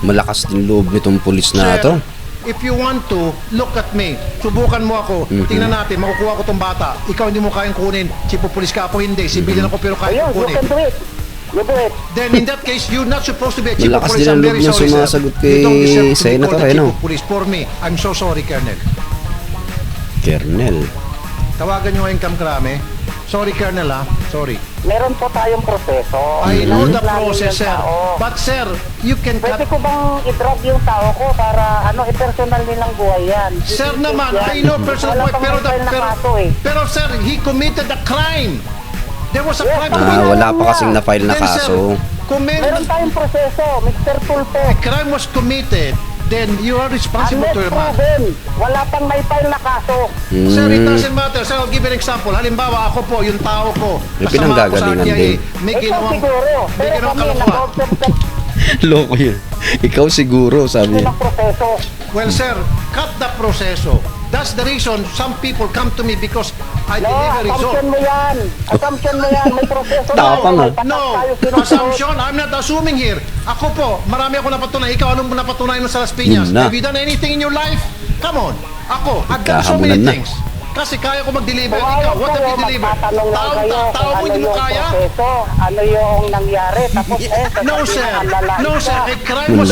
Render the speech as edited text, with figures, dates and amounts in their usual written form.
Malakas din loob nitong pulis na to. If you want to, look at me. Subukan mo ako. Tingnan natin, makukuha ko tong bata. Ikaw hindi mo kayang kunin. Chief of Police ka ako, hindi. Civilian ako pero kaya Ayun, you kunin. can do it. You do it. Then in that case, you're not supposed to be a Chief of Malakas Police. din ang I'm loob very niya sorry, sir. sumasagot kay You don't deserve to be Senator, called the eh, Chief no? of Police. For me, I'm so sorry, Colonel. Kernel. Tawagan nyo ngayon Kamkrame. Sorry, Colonel, ha? Sorry. Meron po tayong proseso. I know the Plano process, yung sir. tao. But, sir, you can cut... Pwede ko bang i-drop yung tao ko para i-personal nilang buhay yan? Sir I-take naman, yan. I know personal Wala boy, pang pero, mobile na kaso eh. pero, sir, he committed a crime. There was a Yes, crime. Wala pa kasing na-file na Then, sir, kaso. Meron tayong proseso, Mr. Tulfo. a crime was committed, then you are responsible to Unless your man. proven, wala pang may file na kaso. Sir, it doesn't matter. Sir, I'll give you an example. Halimbawa, ako po, yung tao ko. May kasama ako sa pinanggagalingan RTI, din. May Ikaw ginawang, siguro. may Pero ginawang kami, kalokohan. nag-observe Loko yun. Ikaw siguro, sabi niya. ng proseso. Well, sir, cut the proseso. That's the reason some people come to me because I No, deliver result. assumption mo yan. Assumption mo yan. May proseso na. Tapang, May ah. patas No, tayo sinusunod. assumption. I'm not assuming here. Ako po, marami ako napatunayan. Ikaw, anong napatunayan mo sa Las Piñas? Yun na. Have you done anything in your life? Come on. Ako, I've done so many Nagkahamunan na. things. Kasi kaya ko mag-deliver. Tumawag Ikaw, what have kayo, you delivered? magtatanong lang kayo Tao kung mo ano hindi mo yung kaya? proseso, ano yung nangyari. Tapos No, sasabihin sir. ang lalait No, sir. ka. A crime was